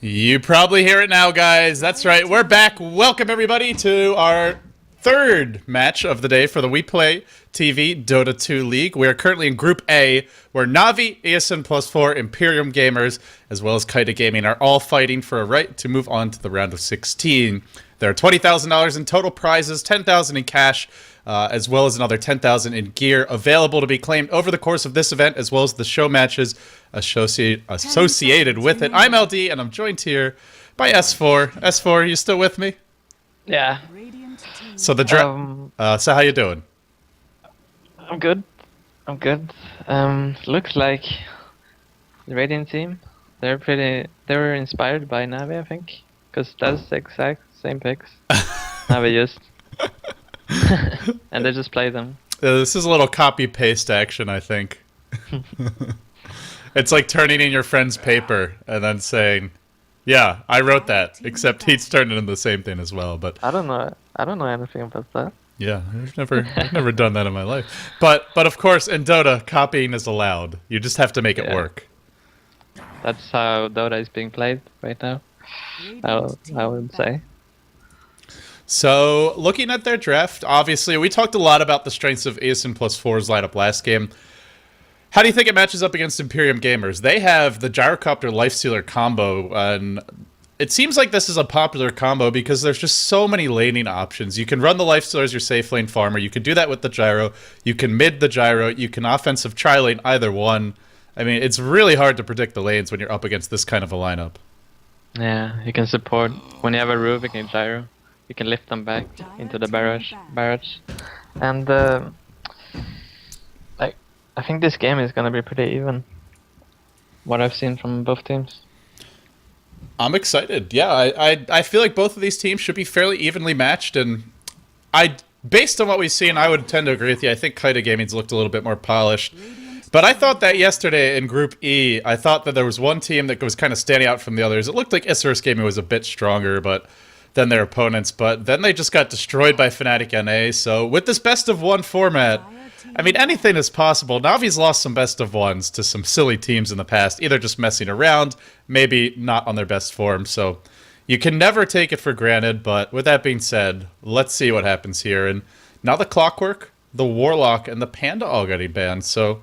You probably hear it now, guys. That's right. We're back. Welcome, everybody, to our third match of the day for the We Play TV Dota 2 League. We are currently in Group A, where Navi, Eosin +4, Imperium Gamers, as well as Kaita Gaming are all fighting for a right to move on to the round of 16. There are $20,000 in total prizes, $10,000 in cash, as well as another $10,000 in gear available to be claimed over the course of this event, as well as the show matches associated with it. I'm LD, and I'm joined here by S4. S4, you still with me? Yeah. So so how you doing? I'm good. Looks like the Radiant team, they were inspired by Navi, I think, because that's the exact same picks Navi used. And they just play them. This is a little copy-paste action, I think. It's like turning in your friend's paper and then saying, yeah, I wrote that, except he's turned it in the same thing as well. But I don't know anything about that. yeah, I've never done that in my life. But of course, in Dota, copying is allowed. You just have to make it work. That's how Dota is being played right now, I would say. So, looking at their draft, obviously, we talked a lot about the strengths of Eosin +4's lineup last game. How do you think it matches up against Imperium Gamers? They have the Gyrocopter Lifestealer combo, and it seems like this is a popular combo because there's just so many laning options. You can run the Lifestealer as your safe lane farmer. You can do that with the Gyro. You can mid the Gyro. You can offensive tri-lane either one. I mean, it's really hard to predict the lanes when you're up against this kind of a lineup. Yeah, you can support. When you have a Rubik and Gyro, you can lift them back into the barrage. And I think this game is gonna be pretty even. What I've seen from both teams. I'm excited. Yeah, I feel like both of these teams should be fairly evenly matched, and based on what we've seen, I would tend to agree with you. I think Kaita Gaming's looked a little bit more polished. But I thought that yesterday in Group E, I thought that there was one team that was kind of standing out from the others. It looked like Isurus Gaming was a bit stronger than their opponents, but then they just got destroyed by Fnatic NA. So with this best-of-1 format, I mean, anything is possible. Navi's lost some best-of-1s to some silly teams in the past, either just messing around, maybe not on their best form. So you can never take it for granted, but with that being said, let's see what happens here. And now the Clockwork, the Warlock, and the Panda all getting banned. So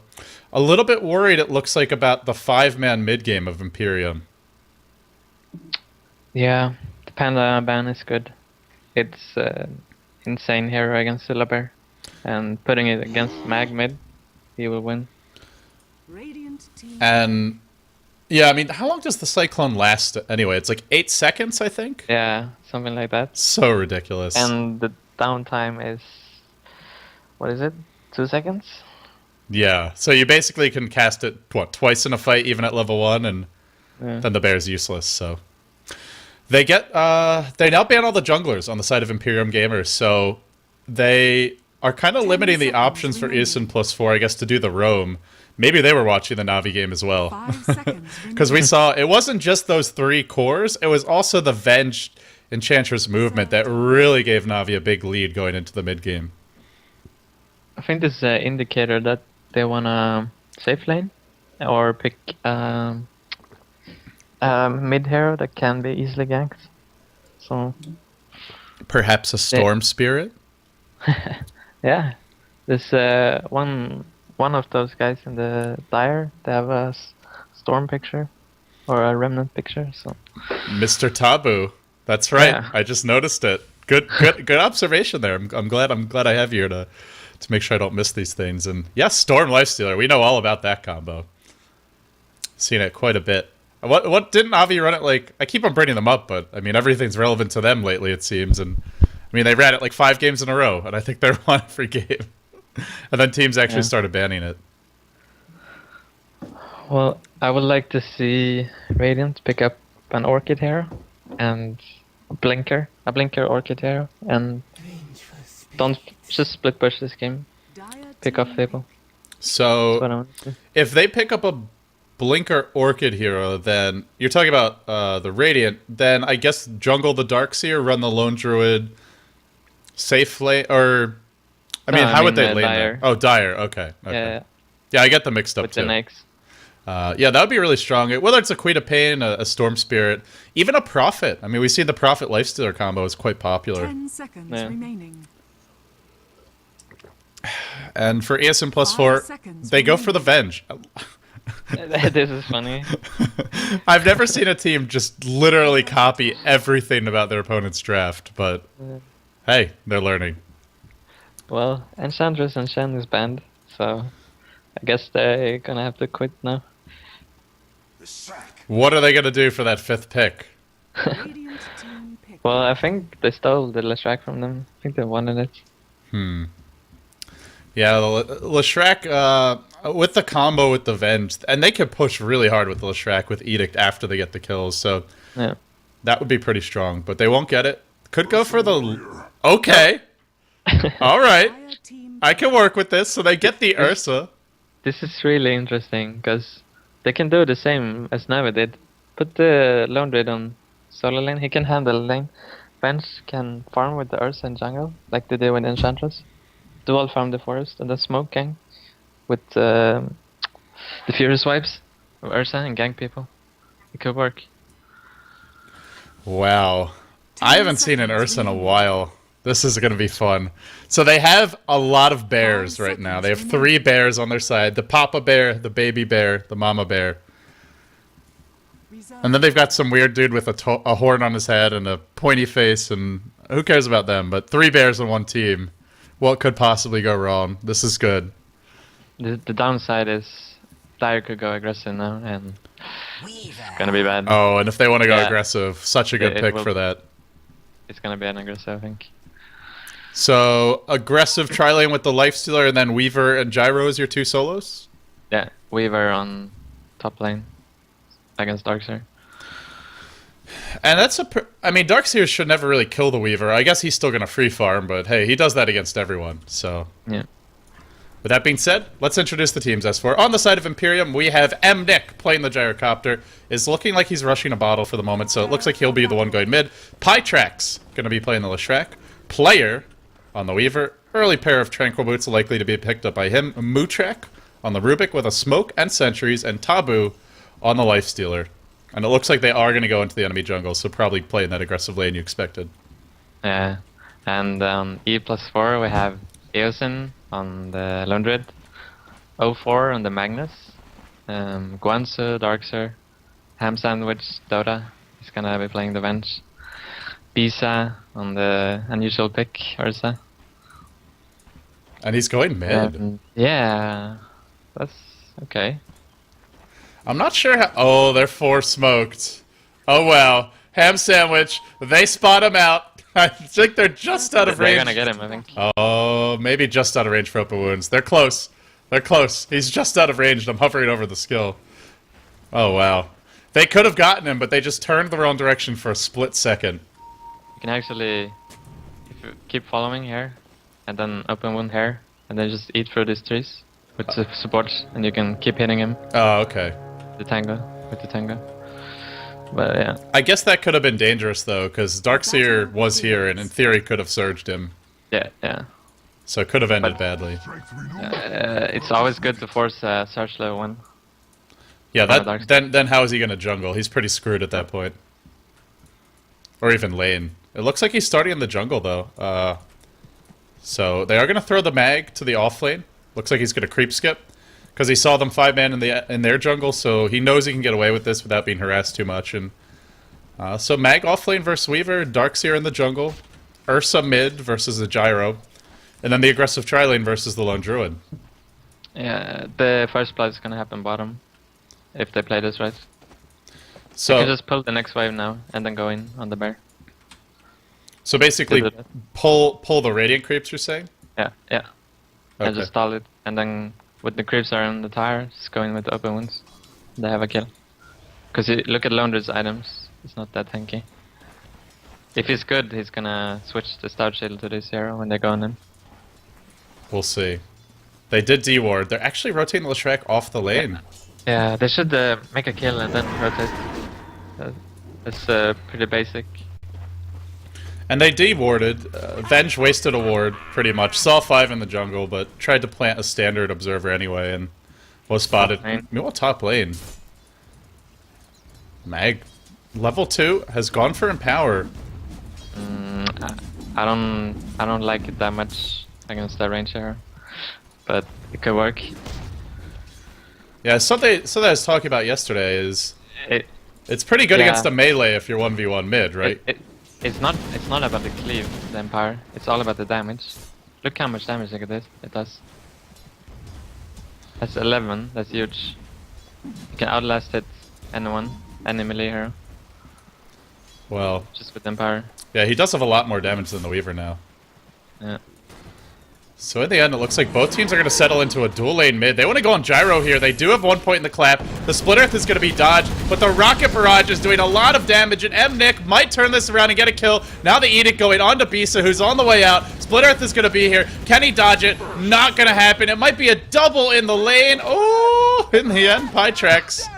a little bit worried, it looks like, about the 5-man mid-game of Imperium. Yeah, the Panda ban is good. It's insane hero against Syllabear. And putting it against Mag mid, he will win. And yeah, I mean, how long does the Cyclone last anyway? It's like 8 seconds, I think? Yeah, something like that. So ridiculous. And the downtime is, what is it? 2 seconds? Yeah, so you basically can cast it, twice in a fight, even at level 1, and then the bear's useless, so. They now ban all the junglers on the side of Imperium Gamers, so they are kind of limiting the options for Eosin +4, I guess, to do the roam. Maybe they were watching the Navi game as well. Because we saw, it wasn't just those 3 cores, it was also the Venge Enchantress movement that really gave Navi a big lead going into the mid-game. I think this is an indicator that they want to safe lane, or pick mid hero that can be easily ganked. So perhaps a Storm Spirit? Yeah, there's one of those guys in the Dire. They have a storm picture or a remnant picture. So Mr. Taboo, that's right. Yeah. I just noticed it. Good observation there. I'm glad I have you here to make sure I don't miss these things. And yes, Storm Lifestealer. We know all about that combo. Seen it quite a bit. What didn't Avi run it like? I keep on bringing them up, but I mean everything's relevant to them lately, it seems. And I mean, they ran it like 5 games in a row, and I think they're one every game. And then teams actually started banning it. Well, I would like to see Radiant pick up an Orchid hero and a Blinker Orchid hero, and don't just split push this game. Pick off Fable. So if they pick up a Blinker Orchid hero, then you're talking about the Radiant, then I guess jungle the Darkseer, run the Lone Druid, safe lane, or how would they lane Dire. that? Oh, Dire. Okay. Yeah, Yeah, I get them mixed up with too. the next. Yeah, that would be really strong. Whether it's a Queen of Pain, a Storm Spirit, even a Prophet. I mean, we see the Prophet Lifestealer combo is quite popular. 10 seconds Yeah. remaining. And for Eosin plus 5 4, seconds they go for the Venge. This is funny. I've never seen a team just literally copy everything about their opponent's draft, but hey, they're learning. Well, Enchantress and Shen is banned, so I guess they're gonna have to quit now. What are they going to do for that 5th pick? Radiant team pick. Well, I think they stole the Leshrac from them. I think they wanted it. Yeah, Leshrac, with the combo with the Venge, and they could push really hard with the Leshrac with Edict after they get the kills, so Yeah. that would be pretty strong, but they won't get it. Could go for the... Okay. Alright. Fire team I can work with this, so they get the Ursa. This is really interesting, because they can do the same as Navi did. Put the Lone Druid on solo lane, he can handle lane. Bench can farm with the Ursa in jungle, like they did with Enchantress. Dual farm the forest, and then smoke gang with the Furious Wipes of Ursa and gang people. It could work. Wow. I haven't seen an Ursa in a while. This is going to be fun. So they have a lot of bears right now. They have 3 bears on their side. The Papa Bear, the Baby Bear, the Mama Bear. reserve. And then they've got some weird dude with a horn on his head and a pointy face, and who cares about them? But 3 bears on one team. What could possibly go wrong? This is good. The downside is Dire could go aggressive now, and it's gonna be bad. Oh, and if they want to go Yeah. aggressive, such a good It pick will- for that. It's gonna be an aggressive, I think. So, aggressive tri-lane with the Lifestealer, and then Weaver and Gyro as your 2 solos? Yeah, Weaver on top lane against Darkseer. And that's I mean, Darkseer should never really kill the Weaver. I guess he's still going to free farm, but hey, he does that against everyone, so... Yeah. With that being said, let's introduce the teams, S4. On the side of Imperium, we have Nick playing the Gyrocopter. Is looking like he's rushing a bottle for the moment, so it looks like he'll be the one going mid. Pytrax going to be playing the Leshrac. Player on the Weaver. Early pair of Tranquil Boots likely to be picked up by him. Mootrak on the Rubik with a Smoke and Sentries, and Taboo on the Lifestealer. And it looks like they are going to go into the enemy jungle, so probably play in that aggressive lane you expected. Yeah. And E+4 we have Eosin on the Lone Druid, O4 on the Magnus, Guansu, Darkseer, Ham Sandwich, Dota. He's gonna be playing the Venge. Bisa on the unusual pick, Ursa. And he's going mid. Yeah, that's okay. I'm not sure how... Oh, they're 4 smoked. Oh, wow. Ham Sandwich. They spot him out. I think they're just out of They're range. gonna get him, I think. Oh, maybe just out of range for open wounds. They're close. They're close. He's just out of range, and I'm hovering over the skill. Oh, wow. They could have gotten him, but they just turned the wrong direction for a split second. You can actually, if you keep following here, and then open wound here, and then just eat through these trees with the supports, and you can keep hitting him Oh, okay. with the tango. But yeah, I guess that could have been dangerous, though, because Darkseer was here, and in theory could have surged him. yeah. So it could have ended But- badly. It's always good to force a search low one. Yeah, Darkseer. then how is he going to jungle? He's pretty screwed at that point. Or even lane. It looks like he's starting in the jungle, though. So they are going to throw the mag to the off lane. Looks like he's going to creep skip. Because he saw them 5-man in their jungle, so he knows he can get away with this without being harassed too much. And so mag off lane versus Weaver, Darkseer in the jungle, Ursa mid versus the Gyro, and then the aggressive tri-lane versus the Lone Druid. Yeah, the first blood is gonna happen bottom, if they play this right. You So can just pull the next wave now, and then go in on the bear. so basically, Do that. pull the Radiant creeps, you're saying? Yeah. And Okay. just stall it, and then with the creeps are on the tire, just go in with the open wounds. They have a kill. Because look at Lone Druid's items, it's not that tanky. If he's good, he's gonna switch the Stout Shield to this hero when they go on him. We'll see. They did D-ward. They're actually rotating the Leshrac off the lane. Yeah, they should make a kill and then rotate. That's pretty basic. And they D-warded. Venge wasted a ward, pretty much. Saw 5 in the jungle, but tried to plant a standard observer anyway, and Was spotted. Top lane. Meanwhile, top lane. Mag, level 2 has gone for Empower. I don't like it that much against that range here, but it could work. Yeah, something I was talking about yesterday is it's pretty good Yeah. against a melee if you're 1v1 mid, right? It's not about the cleave, the Empire. It's all about the damage. Look how much damage it does. That's 11. That's huge. You can outlast it anyone, any melee hero, Well, just with Empire. yeah, he does have a lot more damage than the Weaver now. Yeah. So in the end, it looks like both teams are going to settle into a dual lane mid. They want to go on Gyro here. They do have 1 point in the clap. The Split Earth is going to be dodged, but the Rocket Barrage is doing a lot of damage, and M-Nick might turn this around and get a kill. Now the Edict going on to Bisa, who's on the way out. Split Earth is going to be here. Can he dodge it? Not going to happen. It might be a double in the lane. Oh, in the end, Pytrex.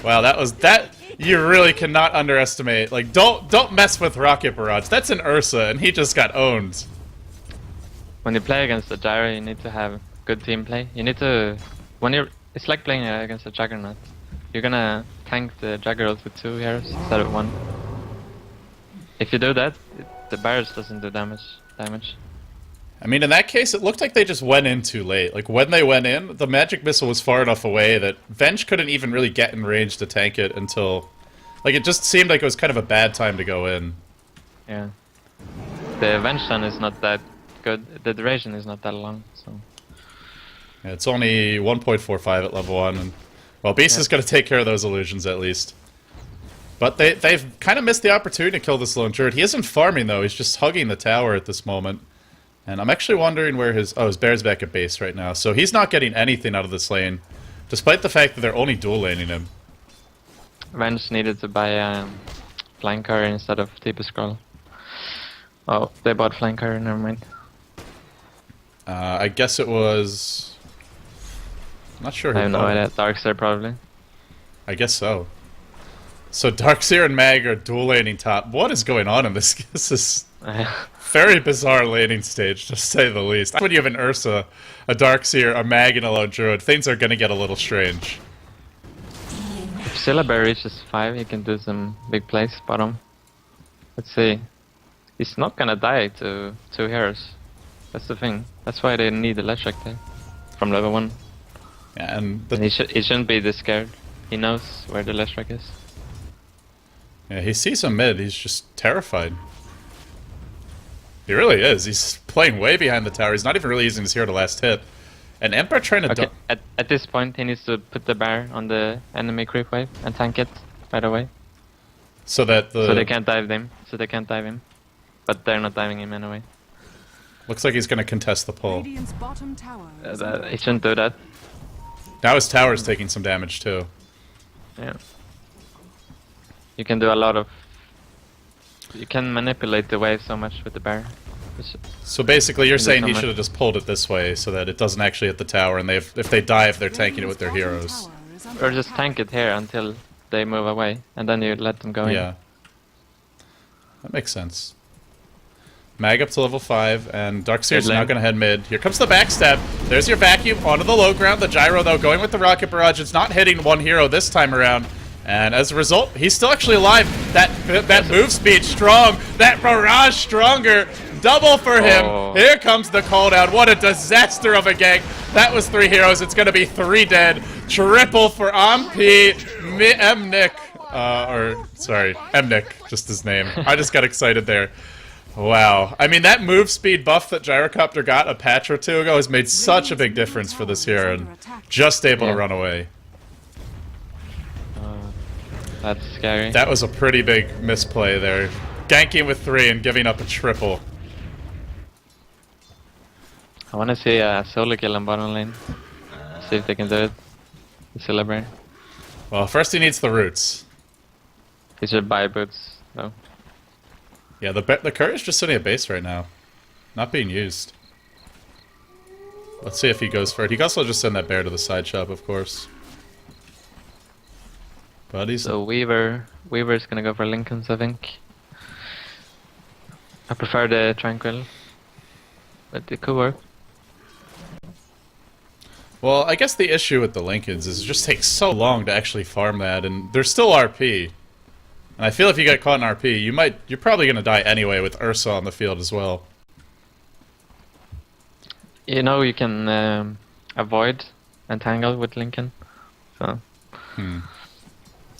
Wow, that you really cannot underestimate. Like, don't mess with Rocket Barrage. That's an Ursa, and he just got owned. When you play against the Gyro, you need to have good team play. You need to, it's like playing against a Juggernaut. You're gonna tank the Juggernaut with 2 heroes instead of 1. If you do that, the barrage doesn't do damage. I mean, in that case, it looked like they just went in too late. Like, when they went in, the magic missile was far enough away that Venge couldn't even really get in range to tank it until... Like, it just seemed like it was kind of a bad time to go in. Yeah. The Venge Stun is not that good. The duration is not that long, so... Yeah, it's only 1.45 at level 1, and... Well, Beast is going to take care of those illusions, at least. But they've kind of missed the opportunity to kill this lone druid. He isn't farming, though. He's just hugging the tower at this moment. And I'm actually wondering where his... Oh, his bear's back at base right now. So he's not getting anything out of this lane, despite the fact that they're only dual laning him. Venge needed to buy Flanker instead of TP Scroll. Oh, they bought Flanker, never mind. I guess it was... I'm not sure who I have no bought it. idea. Darkseer probably. I guess so. So Darkseer and Mag are dual laning top. What is going on in this? This is very bizarre laning stage, to say the least. When you have an Ursa, a Darkseer, a Mag, and a Lone Druid, things are going to get a little strange. If Syllabary reaches 5, he can do some big plays bottom. Let's see. He's not gonna die to 2 heroes. That's the thing. That's why they need the Leshrac there. From level 1. Yeah, and And he shouldn't be this scared. He knows where the Leshrac is. yeah, he sees him mid. He's just terrified. He really is. He's playing way behind the tower. He's not even really using his hero to last hit. And Emperor trying to... Okay, at this point he needs to put the bar on the enemy creep wave and tank it right away. So that the... So they can't dive him. But they're not diving him anyway. Looks like he's going to contest the pull. Radiant's bottom tower is under He shouldn't do that. Now his tower's taking some damage too. Yeah. You can do a lot of... You can manipulate the wave so much with the bar. So basically you're Can do saying so he much. should have just pulled it this way so that it doesn't actually hit the tower, and if they dive, they're tanking it with their heroes. Or just tank it here until they move away, and then you let them go in. Yeah. That makes sense. Mag up to level 5, and Darkseer's Mid lane. now going to head mid. Here comes the backstab. There's your vacuum onto the low ground. The Gyro, though, going with the Rocket Barrage. It's not hitting one hero this time around. And as a result, he's still actually alive. That move speed strong. That barrage stronger. Double for him. Oh. Here comes the call down. What a disaster of a gank. That was 3 heroes. It's going to be 3 dead. Triple for MP. M-Nick. M-Nick. Just his name. I just got excited there. Wow. I mean, that move speed buff that Gyrocopter got a patch or 2 ago has made such a big difference for this hero. And just able to run away. That's scary. That was a pretty big misplay there. Ganking with 3 and giving up a triple. I want to see a solo kill on bottom lane. See if they can do it. The Celebrate. Well, first he needs the roots. He should buy boots, though. Yeah, the courier's just sitting at base right now. Not being used. Let's see if he goes for it. He can also just send that bear to the side shop, of course. But he's... So Weaver's gonna go for Lincolns, I think. I prefer the Tranquil. But it could work. Well, I guess the issue with the Lincolns is it just takes so long to actually farm that, and there's still RP. And I feel if you get caught in RP, you're probably gonna die anyway with Ursa on the field as well. You know, you can avoid entangle with Lincoln, so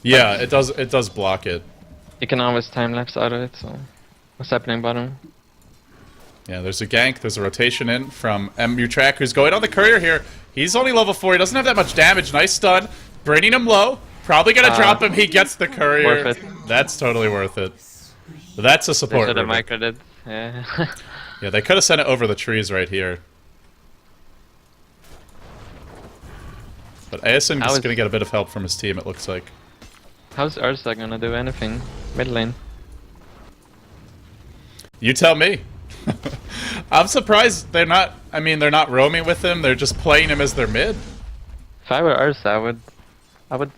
Yeah, it does block it. you can always time lapse out of it. So, what's happening bottom? Yeah, there's a gank, there's a rotation in from Mutrak, who's going on the courier here. He's only level 4, he doesn't have that much damage. Nice stun, bringing him low. Probably gonna drop him, he gets the courier. Worth it. That's totally worth it. That's a They support should have Rubik. microed it. Yeah. Yeah, they could have sent it over the trees right here. But Eosin is gonna get a bit of help from his team, it looks like. How's Ursa gonna do anything mid lane? You tell me. I'm surprised they're not, they're not roaming with him, they're just playing him as their mid. If I were Ursa, I would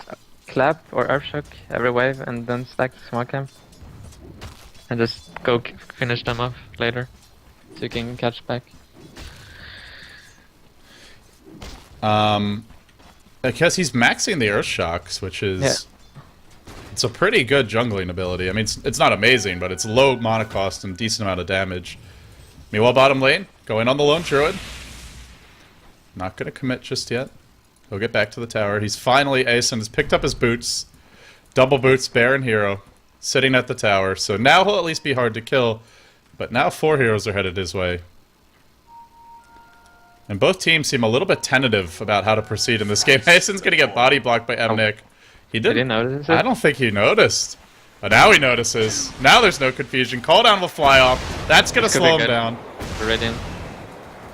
clap or Earthshock every wave and then stack the small camp. And just go finish them off later. So you can catch back. I guess he's maxing the Earth Shocks, which is... It's a pretty good jungling ability. I mean, it's not amazing, but it's low mana cost and decent amount of damage. Meanwhile, bottom lane, going on the lone druid. Not gonna commit just yet. He'll get back to the tower. He's finally, Eosin has picked up his boots. Double boots, Baron hero, sitting at the tower. So now he'll at least be hard to kill. But now 4 heroes are headed his way. And both teams seem a little bit tentative about how to proceed in this game. Eosin's gonna get body blocked by Mnick. He didn't notice it? I don't think he noticed. But now he notices. Now there's no confusion. Call down will fly off. That's gonna slow him down. Radiant.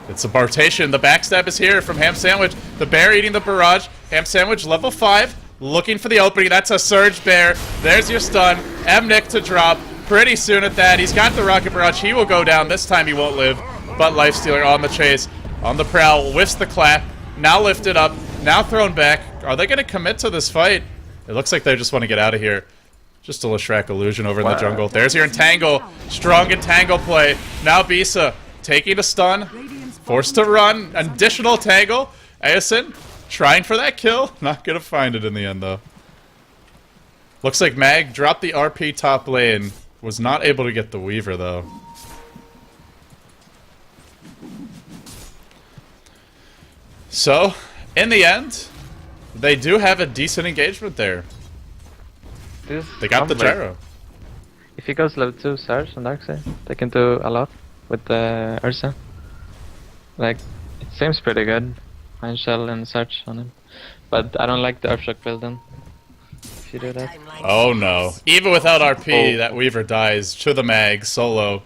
It's a bartation. The backstab is here from Ham Sandwich. The bear eating the barrage. Ham Sandwich level 5. Looking for the opening. That's a surge bear. There's your stun. Mnick to drop. Pretty soon at that. He's got the rocket barrage. He will go down. This time he won't live. But Lifestealer on the chase. On the prowl. Whiffs the clap. Now lifted up. Now thrown back. Are they going to commit to this fight? It looks like they just want to get out of here. Just a Leshrac illusion over in the jungle. There's your entangle. Strong entangle play. Now Bisa taking a stun. Forced to run. Additional tangle. Eosin trying for that kill. Not going to find it in the end, though. Looks like Mag dropped the RP top lane. Was not able to get the Weaver, though. So, in the end, they do have a decent engagement there. They got the gyro. If he goes level 2 Surge on Darkseid, they can do a lot with the Ursa. Like, it seems pretty good. Iron Shell and Surge on him. But I don't like the Earthshock build then. If you do that. Oh no. Even without RP, that Weaver dies to the mag, solo.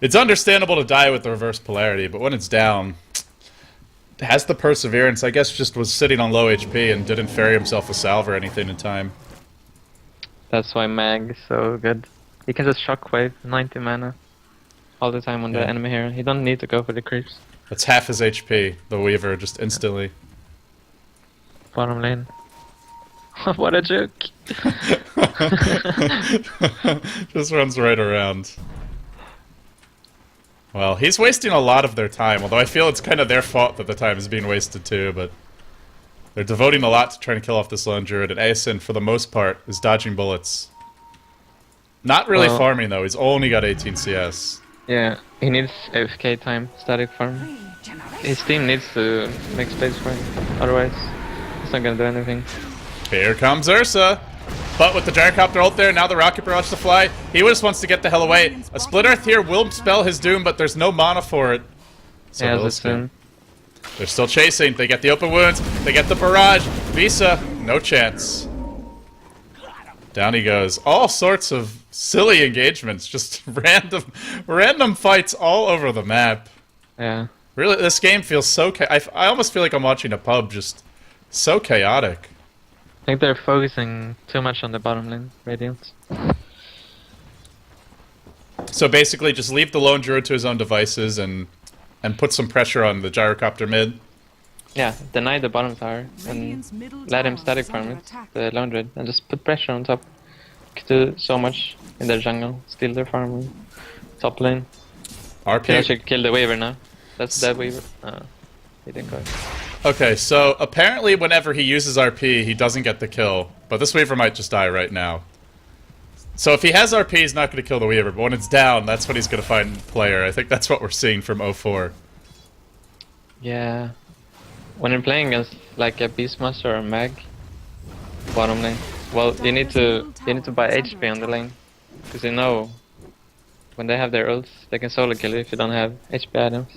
It's understandable to die with the reverse polarity, but when it's down, it has the perseverance. I guess just was sitting on low HP and didn't ferry himself a salve or anything in time. That's why Mag is so good. He can just shockwave 90 mana all the time on the enemy hero. He don't need to go for the creeps. That's half his HP, the Weaver, just instantly. Bottom lane. What a joke! Just runs right around. Well, he's wasting a lot of their time, although I feel it's kind of their fault that the time is being wasted too, but they're devoting a lot to trying to kill off this lone druid, and Eosin, for the most part, is dodging bullets. Not really farming, though. He's only got 18 CS. Yeah, he needs AFK time, static farm. His team needs to make space for him, otherwise he's not gonna do anything. Here comes Ursa! But with the Gyrocopter ult there, now the Rocket Barrage to fly, he just wants to get the hell away. A Split Earth here will spell his doom, but there's no mana for it. So Yeah, they're still chasing. They get the open wounds. They get the barrage. Visa, no chance. Down he goes. All sorts of silly engagements. Just random fights all over the map. Yeah. Really, this game feels so... I almost feel like I'm watching a pub. Just so chaotic. I think they're focusing too much on the bottom lane, Radiant. So basically, just leave the lone druid to his own devices and put some pressure on the Gyrocopter mid. Yeah, deny the bottom tower and let him static farm it, the lone druid, and just put pressure on top. Could do so much in their jungle, steal their farm, top lane. RP. Can actually kill the Weaver now. That's that Weaver. He didn't go. Okay, so apparently whenever he uses RP, he doesn't get the kill. But this Weaver might just die right now. So if he has RP, he's not going to kill the Weaver. But when it's down, that's when he's going to find player. I think that's what we're seeing from 04. Yeah. When you're playing against like a Beastmaster or a Mag, bottom lane, well, you need to buy HP on the lane, because you know when they have their ults, they can solo kill you if you don't have HP items.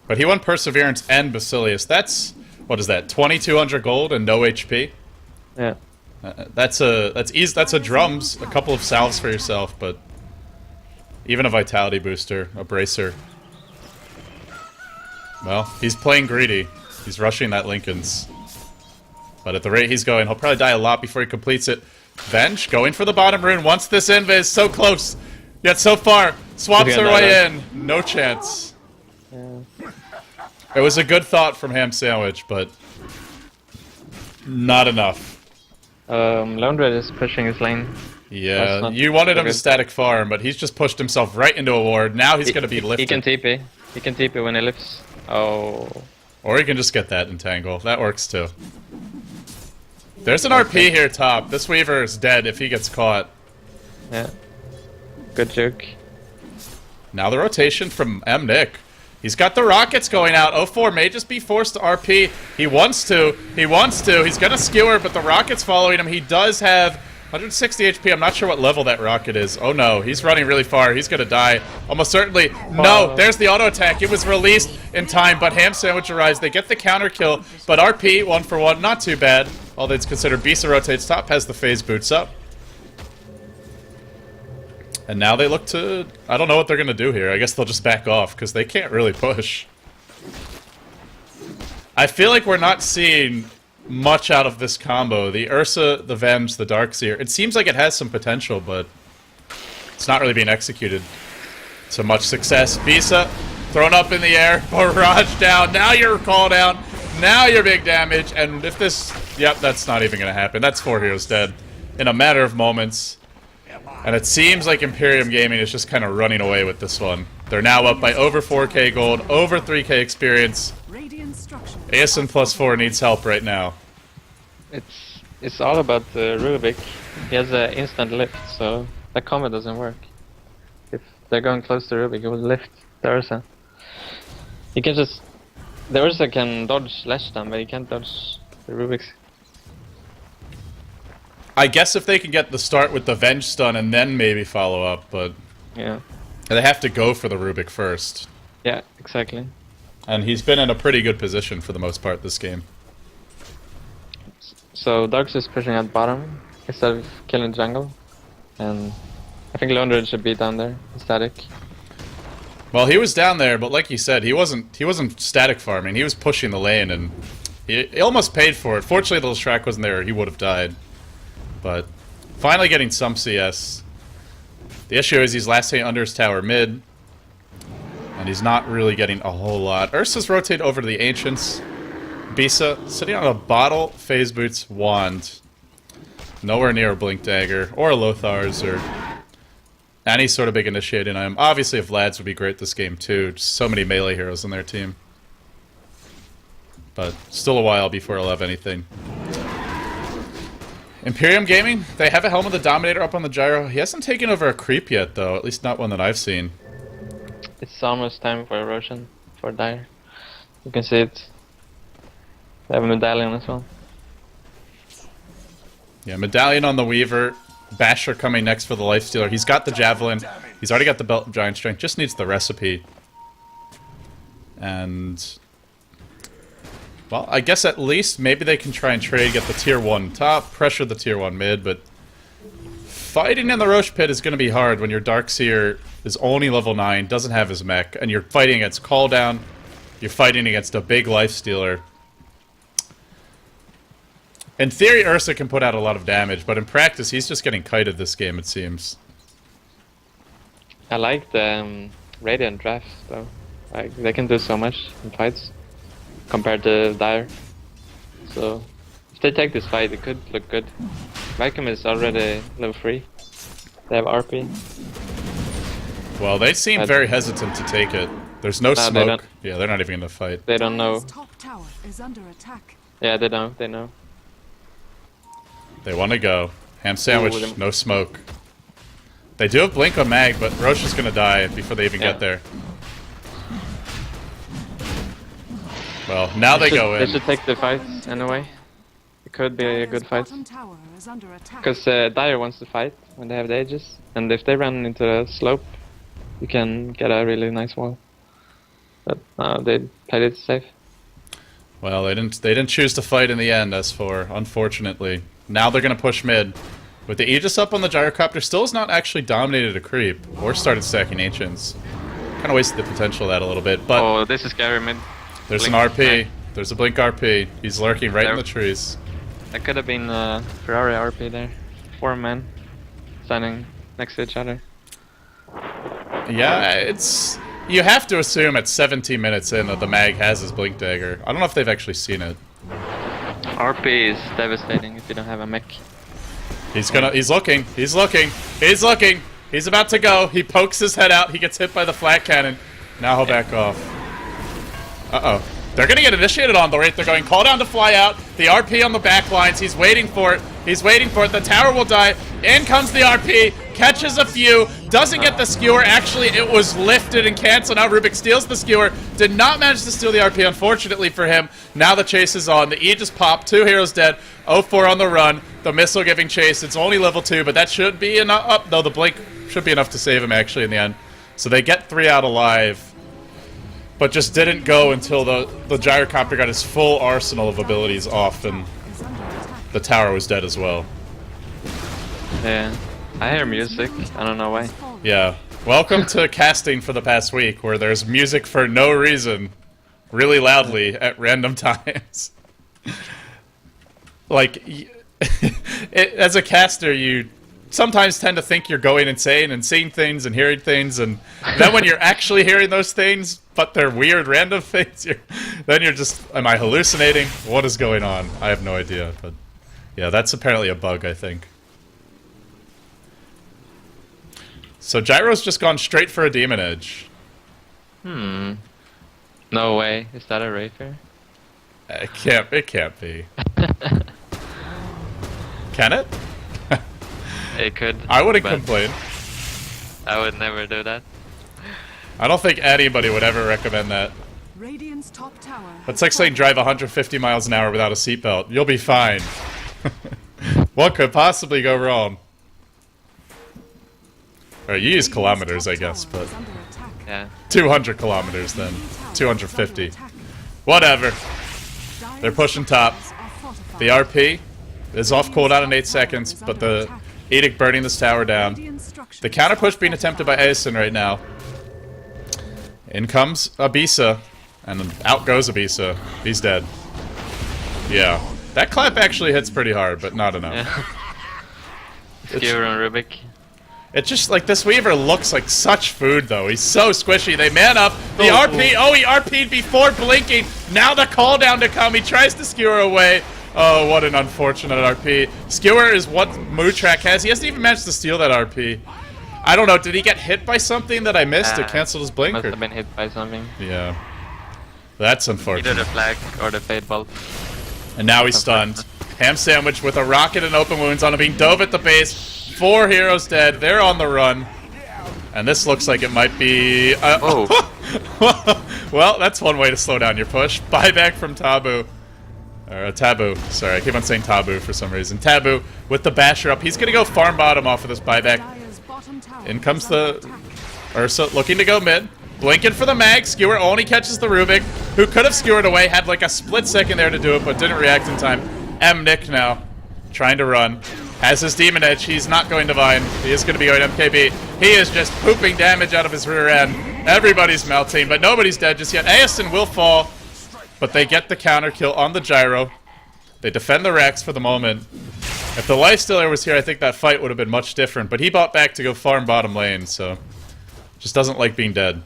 But he won Perseverance and Basilius. That's, what is that, 2,200 gold and no HP? Yeah. That's a drums, a couple of salves for yourself, but even a vitality booster, a bracer. Well, he's playing greedy. He's rushing that Linken's. But at the rate he's going, he'll probably die a lot before he completes it. Venge, going for the bottom rune. Once this inv is so close, yet so far. Swaps her way in. No chance. Yeah. It was a good thought from Ham Sandwich, but not enough. Lone Red is pushing his lane. Yeah, you wanted him to static farm, but he's just pushed himself right into a ward. Now he's going to be lifted. He can TP. He can TP when he lifts. Oh. Or he can just get that entangle. That works too. There's an RP here top. This Weaver is dead if he gets caught. Yeah. Good joke. Now the rotation from M. Nick. He's got the rockets going out. 04 may just be forced to RP. He wants to. He wants to. He's going to skewer, but the rocket's following him. He does have 160 HP. I'm not sure what level that rocket is. Oh no, he's running really far. He's going to die. Almost certainly. No, there's the auto attack. It was released in time, but Ham Sandwich arrives. They get the counter kill, but RP 1 for 1. Not too bad. All things considered. Bisa rotates top, has the phase boots up. And now they look to... I don't know what they're going to do here. I guess they'll just back off, because they can't really push. I feel like we're not seeing much out of this combo. The Ursa, the Venge, the Darkseer. It seems like it has some potential, but it's not really being executed to much success. Bisa, thrown up in the air. Barrage down. Now you're call down. Now you're big damage. And if this... Yep, that's not even going to happen. That's 4 heroes dead in a matter of moments. And it seems like Imperium Gaming is just kind of running away with this one. They're now up by over 4k gold, over 3k experience. Eosin +4 needs help right now. It's all about the Rubik. He has an instant lift, so that combo doesn't work. If they're going close to Rubik, he will lift the Ursa. He can just... The Ursa can dodge Lash Stun, but he can't dodge the Rubik's. I guess if they can get the start with the Venge stun and then maybe follow up, but... Yeah. They have to go for the Rubik first. Yeah, exactly. And he's been in a pretty good position for the most part this game. So Darks is pushing at bottom instead of killing jungle. And I think Lone Red should be down there, static. Well, he was down there, but like you said, he wasn't static farming. He was pushing the lane, and he almost paid for it. Fortunately, the Shrek wasn't there, or he would have died. But finally getting some CS. The issue is he's last hitting under his tower mid, and he's not really getting a whole lot. Ursa's rotate over to the Ancients. Bisa sitting on a bottle, phase boots, wand. Nowhere near a Blink Dagger, or a Lothar's, or any sort of big initiating item. Obviously, if Vlad's would be great this game too. Just so many melee heroes on their team. But still a while before I'll have anything. Imperium Gaming, they have a Helm of the Dominator up on the gyro. He hasn't taken over a creep yet, though. At least not one that I've seen. It's almost time for erosion for Dire. You can see it. They have a medallion as well. Yeah, Medallion on the Weaver. Basher coming next for the Lifestealer. He's got the Javelin. He's already got the Belt of Giant Strength. Just needs the recipe. And... well, I guess at least maybe they can try and trade, get the tier 1 top, pressure the tier 1 mid, but fighting in the Roche Pit is going to be hard when your Darkseer is only level 9, doesn't have his mech, and you're fighting against Call Down, you're fighting against a big Lifestealer. In theory, Ursa can put out a lot of damage, but in practice, he's just getting kited this game, it seems. I like the Radiant draft, though. Like, they can do so much in fights compared to Dire. So, if they take this fight, it could look good. Vacuum is already level 3. They have RP. Well, they seem very hesitant to take it. There's no they smoke. don't. Yeah, they're not even gonna fight. They don't know. Dire's top tower is under attack. Yeah, they know. They know. They want to go. Ham sandwich, Ooh, no smoke. They do have blink on mag, but Roche is gonna die before they even Yeah. get there. Well, now they go They in. should take the fight anyway. It could be a Dire's good fight. bottom tower is under attack. Because Dire wants to fight when they have the ages. And if they run into a slope, you can get a really nice wall. But they played it safe. Well, they didn't choose to fight in the end, as for, unfortunately. Now they're gonna push mid. With the Aegis up on the gyrocopter, still has not actually dominated a creep, or started stacking Ancients. Kinda wasted the potential of that a little bit, but Oh, this is scary mid. there's Blink. an RP. There's a Blink RP. He's lurking right in There. the trees. That could have been Ferrari RP there. 4 men standing next to each other. Yeah, it's... You have to assume at 17 minutes in that the mag has his Blink Dagger. I don't know if they've actually seen it. RP is devastating if you don't have a mech. He's looking, he's about to go, he pokes his head out, he gets hit by the flat cannon. Now he'll back off. Uh-oh. They're gonna get initiated on the rate, they're going call down to fly out, the RP on the back lines, he's waiting for it, the tower will die, in comes the RP, catches a few, doesn't get the skewer, actually it was lifted and canceled, now Rubik steals the skewer, did not manage to steal the RP unfortunately for him, now the chase is on, the Aegis popped, 2 heroes dead, 0-4 on the run, the missile giving chase, it's only level 2, but that should be enough, though the blink should be enough to save him actually in the end. So they get 3 out alive. But just didn't go until the gyrocopter got his full arsenal of abilities off and Is under attack. the tower was dead as well. Yeah. I hear music. I don't know why. Yeah. Welcome to casting for the past week, where there's music for no reason, really loudly at random times. Like, as a caster, you sometimes tend to think you're going insane and seeing things and hearing things, and then when you're actually hearing those things, but they're weird random things, then you're just, am I hallucinating? What is going on? I have no idea, but yeah, that's apparently a bug, I think. So Gyro's just gone straight for a Demon Edge. No way. Is that a Rafer? It can't be. Can it? It could. I wouldn't but complain. I would never do that. I don't think anybody would ever recommend that. Radiant's top tower. That's like saying drive 150 miles an hour without a seatbelt. You'll be fine. What could possibly go wrong? Or you use kilometers, I guess, but Yeah. 200 kilometers then. 250. Whatever. They're pushing top. The RP is off cooldown in 8 seconds, but the Edict burning this tower down. The counter push being attempted by Eosin right now. In comes Abisa, and out goes Abisa. He's dead. Yeah. That clap actually hits pretty hard, but not enough. Yeah. Skewer and Rubik. It's just like this Weaver looks like such food, though. He's so squishy. They man up. The Oh, RP. Oh, he RP'd before blinking. Now the call down to come. He tries to skewer away. Oh, what an unfortunate RP. Skewer is what Mootrak has. He hasn't even managed to steal that RP. I don't know. Did he get hit by something that I missed? It canceled his blink? Must Or? have been hit by something. Yeah. That's Either unfortunate. the flag or the Fade Bolt. And now he's stunned. Ham Sandwich with a rocket and open wounds on him, being dove at the base. 4 heroes dead. They're on the run. And this looks like it might be... well, that's one way to slow down your push. Buyback from Taboo. Or Taboo. Sorry, I keep on saying Taboo for some reason. Taboo with the Basher up. He's going to go farm bottom off of this buyback. In comes the Ursa looking to go mid. Blinking for the mag. Skewer only catches the Rubik, who could have skewered away. Had like a split second there to do it, but didn't react in time. Nick now. Trying to run. Has his Demon Edge. He's not going Divine. He is going to be going MKB. He is just pooping damage out of his rear end. Everybody's melting, but nobody's dead just yet. Eosin will fall, but they get the counter kill on the Gyro. They defend the Rex for the moment. If the Lifestealer was here, I think that fight would have been much different, but he bought back to go farm bottom lane, so... Just doesn't like being dead.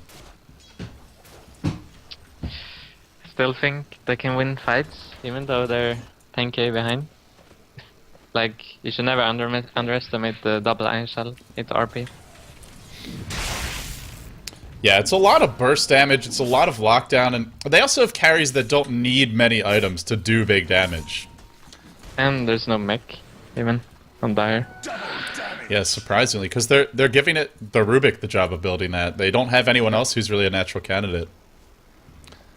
Still think they can win fights, even though they're 10k behind. Like, you should never underestimate the double iron shell into RP. Yeah, it's a lot of burst damage, it's a lot of lockdown, and they also have carries that don't need many items to do big damage. And there's no mech, even, on Dire. Yeah, surprisingly, because they're giving it the Rubik the job of building that. They don't have anyone else who's really a natural candidate.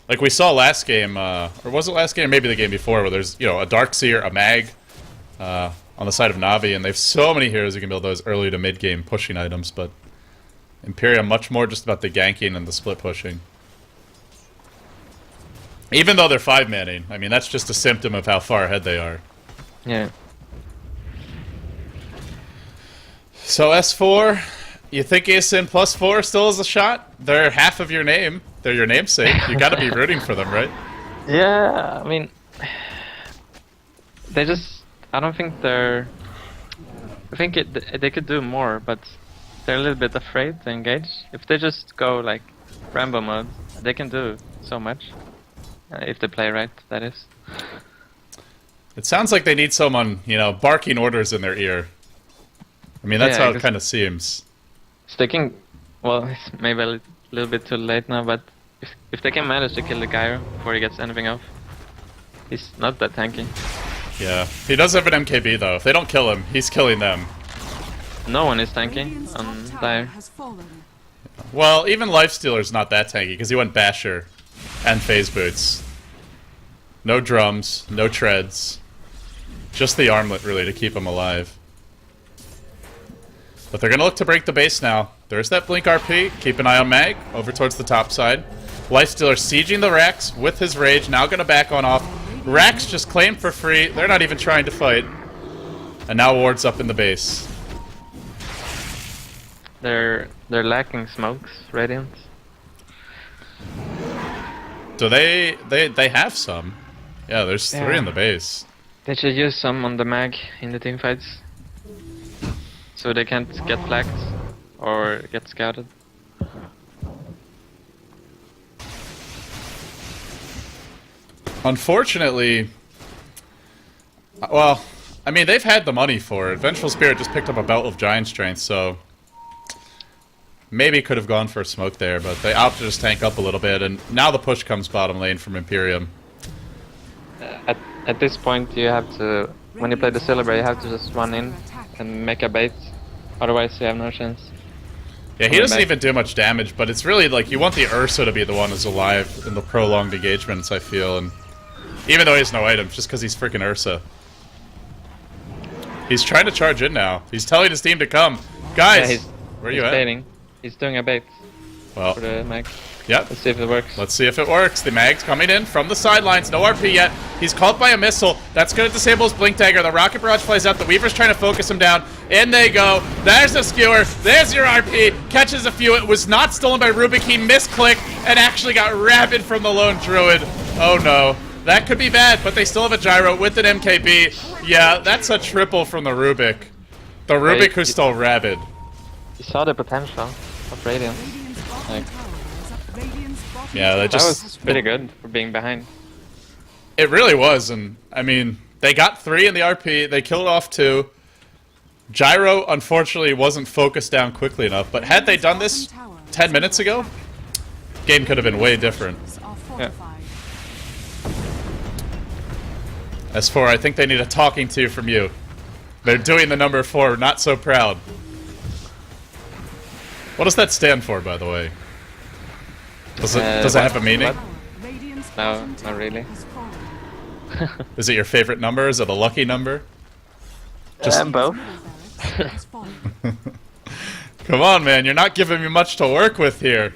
Like we saw last game, or was it last game, or maybe the game before, where there's, you know, a Darkseer, a Mag, on the side of Navi, and they have so many heroes who can build those early to mid-game pushing items, but Imperium much more just about the ganking and the split pushing. Even though they're 5-manning, I mean, that's just a symptom of how far ahead they are. Yeah. So S4, you think Eosin +4 still is a shot? They're half of your name. They're your namesake. You gotta be rooting for them, right? Yeah, I mean, they just, I don't think they're, I think they could do more, but they're a little bit afraid to engage. If they just go like Rambo mode, they can do so much. If they play right, that is. It sounds like they need someone, you know, barking orders in their ear. I mean, that's Yeah, how it kind of seems. Sticking, well, it's maybe a little bit too late now, but if they can manage to kill the Gyro before he gets anything off, he's not that tanky. Yeah. He does have an MKB, though. If they don't kill him, he's killing them. No one is tanky Radiant's top on tower Dire. has fallen. Well, even Lifestealer's not that tanky, because he went Basher and Phase Boots. No drums, no treads. Just the armlet, really, to keep him alive. But they're going to look to break the base now. There's that Blink RP. Keep an eye on Mag, over towards the top side. Lifestealer sieging the Rax with his Rage, now going to back on off. Rax just claimed for free. They're not even trying to fight. And now Ward's up in the base. They're lacking smokes, Radiant. Do they have some? Yeah, there's 3 in the base. They should use some on the Mag in the team fights. So they can't get flagged or get scouted. Unfortunately, well, I mean, they've had the money for it. Vengeful Spirit just picked up a belt of giant strength, so maybe could have gone for a smoke there, but they opted to just tank up a little bit, and now the push comes bottom lane from Imperium. At this point, you have to, when you play the Silver, you have to just run in and make a bait. Otherwise, you have no chance. Yeah, he doesn't even do much damage, but it's really like you want the Ursa to be the one who's alive in the prolonged engagements, I feel, and even though he has no items, just because he's freaking Ursa. He's trying to charge in now. He's telling his team to come. Guys, Yeah, where are you he's at? baiting. He's doing a bait Well, for the Mag. yep. Let's see if it works. Let's see if it works. The Mag's coming in from the sidelines. No RP yet. He's caught by a missile. That's going to disable his Blink Dagger. The Rocket Barrage flies out. The Weaver's trying to focus him down. In they go. There's the Skewer. There's your RP. Catches a few. It was not stolen by Rubik. He misclicked and actually got rabid from the lone Druid. Oh no. That could be bad, but they still have a Gyro with an MKB. Yeah, that's a triple from the Rubik. The Rubik who's still rabid. You saw the potential of Radiant. Radiant's bottom Like- tower is up. Radiant's bottom Yeah, they tower That just- was pretty good for being behind. It really was, and I mean, they got 3 in the RP, they killed off 2. Gyro, unfortunately, wasn't focused down quickly enough, but had they done this 10 minutes ago, game could have been way different. are fortified. S4, I think they need a talking to from you. They're doing the number 4, not so proud. What does that stand for, by the way? Does it have a meaning? Radiant's No, bottom not tower really. has fallen. Is it your favorite number? Is it a lucky number? Both. Middle barracks has fallen. Come on, man, you're not giving me much to work with here.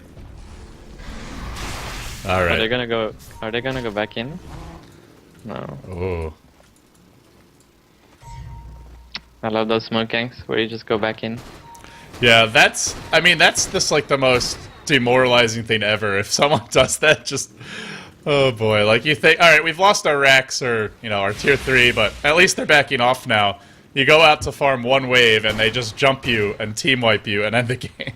Are they Alright. gonna go? Are they gonna go back in? No. Ooh. I love those smoke ganks where you just go back in. Yeah, that's just like the most demoralizing thing ever. If someone does that, just, oh boy, like you think, alright, we've lost our Rax or, you know, our tier 3, but at least they're backing off now. You go out to farm one wave and they just jump you and team wipe you and end the game.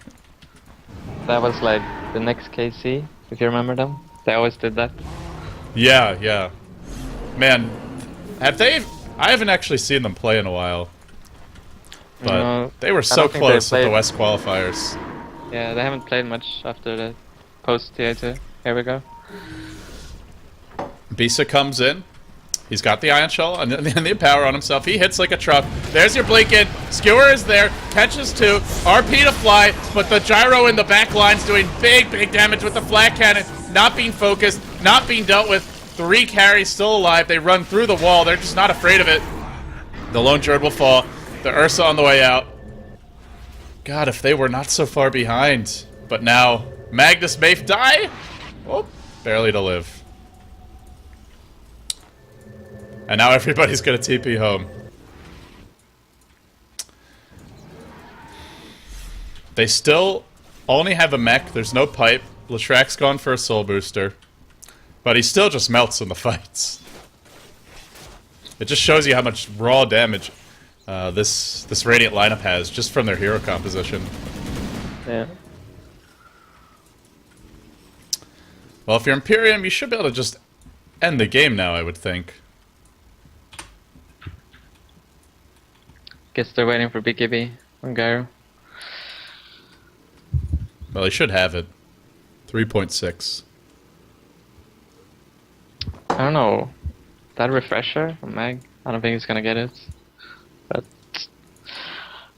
That was like the next KC, if you remember them. They always did that. Yeah, yeah. Man, I haven't actually seen them play in a while. But No, they were I so don't think they close at the played. West qualifiers. Yeah, they haven't played much after the post TA2. Here we go. Bisa comes in. He's got the Ion Shell and the power on himself. He hits like a truck. There's your blink in. Skewer is there. Catches 2. RP to fly, but the gyro in the back line's doing big damage with the flat cannon. Not being focused, not being dealt with. 3 carries still alive. They run through the wall. They're just not afraid of it. The lone Druid will fall. The Ursa on the way out. God, if they were not so far behind. But now, Magnus may die. Oh, barely to live. And now everybody's gonna TP home. They still only have a mech. There's no pipe. Leshrack's gone for a soul booster. But he still just melts in the fights. It just shows you how much raw damage this Radiant lineup has just from their hero composition. Yeah. Well, if you're Imperium, you should be able to just end the game now, I would think. Guess they're waiting for BKB on Gyro. Well, he should have it. 3.6. I don't know. That refresher from Mag, I don't think he's gonna get it. But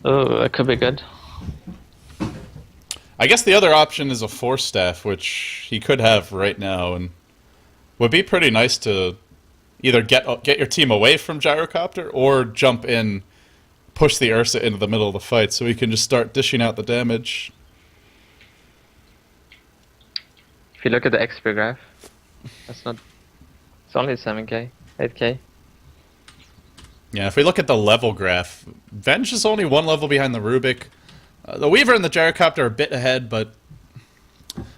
oh, it could be good. I guess the other option is a Force Staff, which he could have right now, and would be pretty nice to either get your team away from Gyrocopter or jump in, push the Ursa into the middle of the fight so he can just start dishing out the damage. If you look at the XP graph, that's not. It's only 7k, 8k. Yeah, if we look at the level graph, Venge is only 1 level behind the Rubik. The Weaver and the Gyrocopter are a bit ahead, but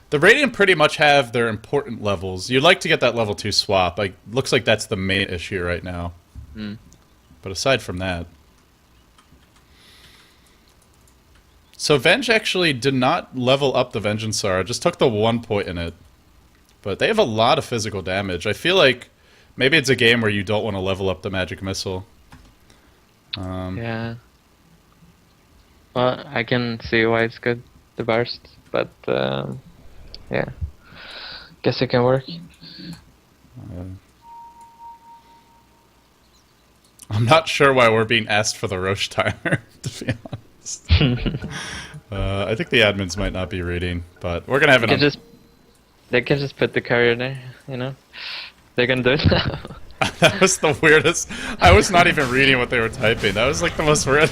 the Radiant pretty much have their important levels. You'd like to get that level 2 swap. Like, looks like that's the main issue right now. But aside from that... So Venge actually did not level up the Vengeance Sara, just took the 1 point in it. But they have a lot of physical damage. I feel like maybe it's a game where you don't want to level up the Magic Missile. Yeah. Well, I can see why it's good, the burst, but yeah. Guess it can work. I'm not sure why we're being asked for the Roche timer, to be honest. I think the admins might not be reading, but we're gonna have it. They can just put the courier there, you know? They're gonna do it now. That was the weirdest. I was not even reading what they were typing. That was like the most weird.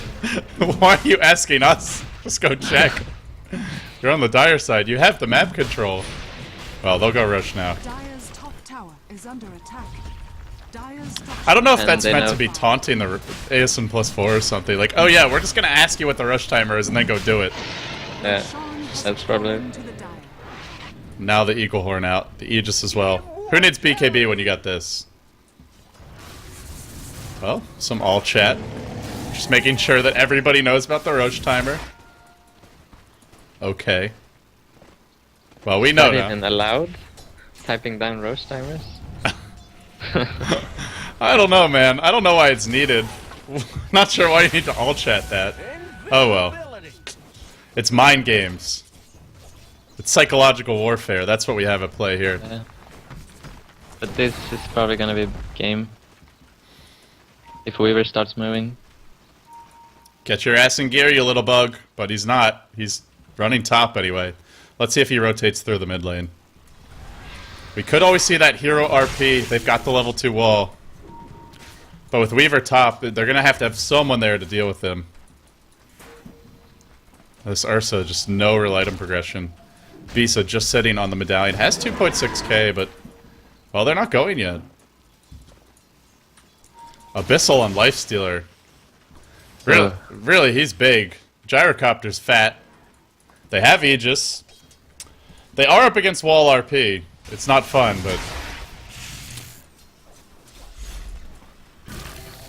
Why are you asking us? Just go check. You're on the Dire side. You have the map control. Well, they'll go Roche now. Dire's top tower is under attack. Dire's top I don't know if And that's they meant know. to be taunting the Eosin +4 or something. Like, oh yeah, we're just gonna ask you what the Roche timer is and then go do it. Yeah, that's probably. into the Dire. Now the Eagle Horn out. The Aegis as well. Who needs BKB when you got this? Well, some all chat. Just making sure that everybody knows about the Roche timer. Okay. Well, we know Not now. even allowed? Typing down roast timers? I don't know, man. I don't know why it's needed. Not sure why you need to all chat that. Oh well. It's mind games. It's psychological warfare. That's what we have at play here. Yeah. But this is probably gonna be game. If Weaver starts moving. Get your ass in gear, you little bug. But he's not. He's running top anyway. Let's see if he rotates through the mid lane. We could always see that hero RP. They've got the level 2 wall. But with Weaver top, they're going to have someone there to deal with him. This Ursa, just no relight progression. Bisa just sitting on the medallion. Has 2.6k, but... Well, they're not going yet. Abyssal and Lifestealer. Really, he's big. Gyrocopter's fat. They have Aegis. They are up against wall RP. It's not fun, but...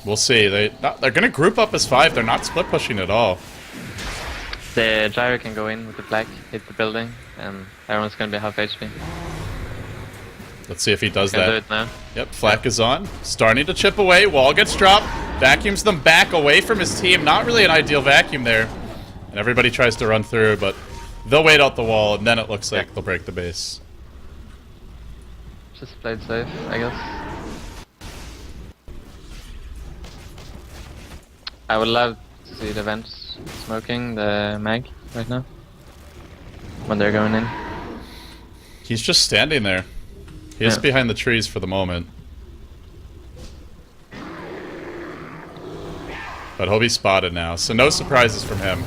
We'll see. They're gonna group up as 5. They're not split pushing at all. The gyro can go in with the flag, hit the building, and everyone's gonna be half HP. Let's see if he does Can do that. it now. Yep, flak is on. Starting to chip away. Wall gets dropped. Vacuums them back away from his team. Not really an ideal vacuum there. And everybody tries to run through, but They'll wait out the wall, and then it looks like they'll break the base. Just played safe, I guess. I would love to see the vents smoking the mag right now. When they're going in. He's just standing there. He is behind the trees for the moment. But he'll be spotted now, so no surprises from him.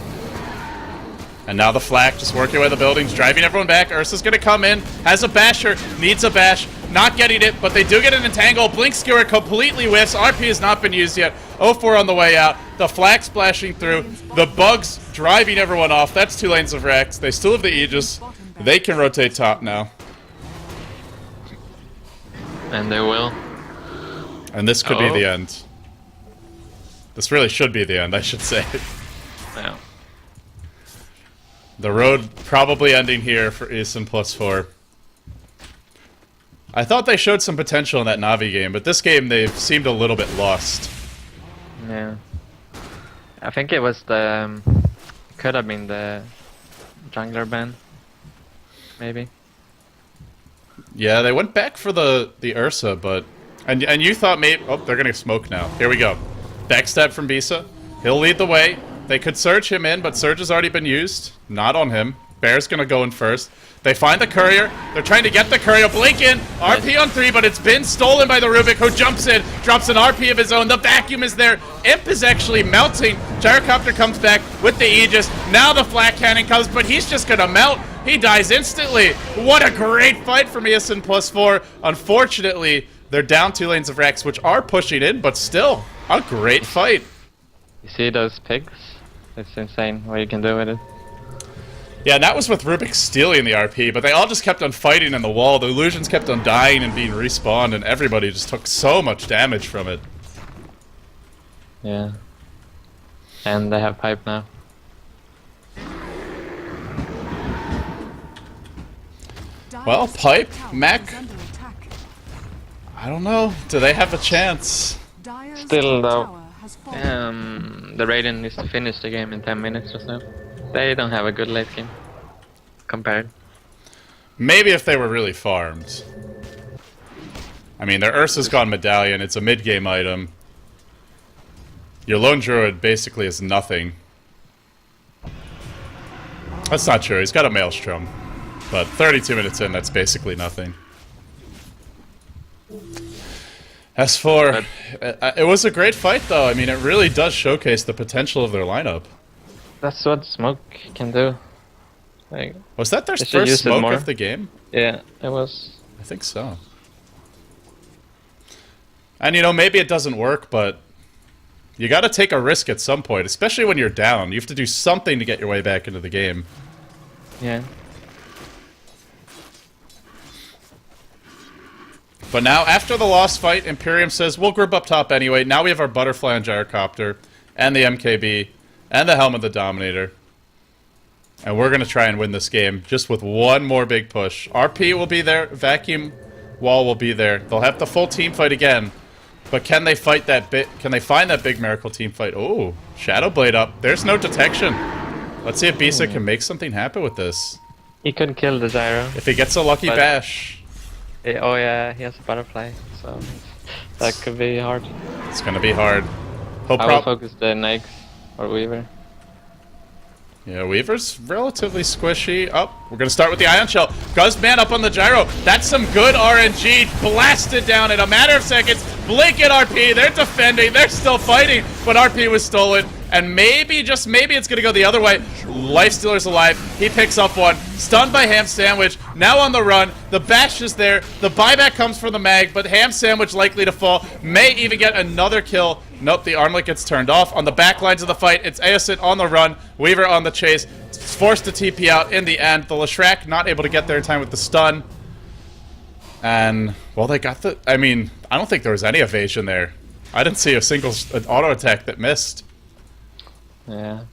And now the flak just working away the buildings, driving everyone back. Ursa's gonna come in, has a basher, needs a bash, not getting it, but they do get an entangle. Blink Skewer completely whiffs. RP has not been used yet. 0-4 on the way out. The flak splashing through. The bugs driving everyone off. That's 2 lanes of Rex. They still have the Aegis. They can rotate top now. And they will. And this could be the end. This really should be the end, I should say. Yeah. The road probably ending here for Eosin +4. I thought they showed some potential in that Na'Vi game, but this game they've seemed a little bit lost. Yeah. I think it was the... could have been the jungler ban. Maybe. Yeah, they went back for the Ursa, but... And you thought maybe... Oh, they're gonna smoke now. Here we go. Backstab from Bisa. He'll lead the way. They could surge him in, but surge has already been used. Not on him. Bear's gonna go in first. They find the courier. They're trying to get the courier. Blink in. RP on 3, but it's been stolen by the Rubik, who jumps in, drops an RP of his own. The vacuum is there. Imp is actually melting. Gyrocopter comes back with the Aegis. Now the flak cannon comes, but he's just gonna melt. He dies instantly. What a great fight from Eosin +4. Unfortunately, they're down 2 lanes of Rex, which are pushing in, but still, a great fight. You see those pigs? It's insane what you can do with it. Yeah, and that was with Rubik stealing the RP, but they all just kept on fighting in the wall. The illusions kept on dying and being respawned, and everybody just took so much damage from it. Yeah. And they have pipe now. Well, pipe, Tower Mac, is under attack. I don't know. Do they have a chance? Dire's Still, though, tower has fallen. the Raiden needs to finish the game in 10 minutes or so. They don't have a good late game. Compared. Maybe if they were really farmed. I mean, their Ursa's gone Medallion. It's a mid-game item. Your Lone Druid basically is nothing. That's not true. He's got a Maelstrom. But 32 minutes in, that's basically nothing. As for... it was a great fight, though. I mean, it really does showcase the potential of their lineup. That's what smoke can do. Like, Was that their they should first use it smoke more. of the game? yeah, it was. I think so. And, you know, maybe it doesn't work, but... You gotta take a risk at some point, especially when you're down. You have to do something to get your way back into the game. Yeah. But now, after the lost fight, Imperium says, we'll group up top anyway. Now we have our Butterfly and Gyrocopter, and the MKB, and the Helm of the Dominator. And we're going to try and win this game, just with one more big push. RP will be there, Vacuum Wall will be there. They'll have the full team fight again. But can they fight that bit? Can they find that big Miracle team fight? Oh, Shadow Blade up. There's no detection. Let's see if Bisa can make something happen with this. He could kill the Zyro. If he gets a lucky But- bash, Oh yeah, he has a butterfly, so that could be hard. it's going to be hard. He'll I will prob- focus the Nags or Weaver. Yeah, Weaver's relatively squishy. Oh, we're going to start with the Ion Shell. Guzman up on the gyro. That's some good RNG. Blasted down in a matter of seconds. Blink at RP. They're defending. They're still fighting. But RP was stolen. And maybe, just maybe, it's going to go the other way. Lifestealer's alive. He picks up one. Stunned by Ham Sandwich. Now on the run. The bash is there. The buyback comes from the mag, but Ham Sandwich likely to fall. May even get another kill. Nope, the armlet gets turned off. On the back lines of the fight, it's Eosin on the run. Weaver on the chase. Forced to TP out in the end. The Leshrac not able to get there in time with the stun. And, well, they got the... I mean, I don't think there was any evasion there. I didn't see a single auto attack that missed. Yeah.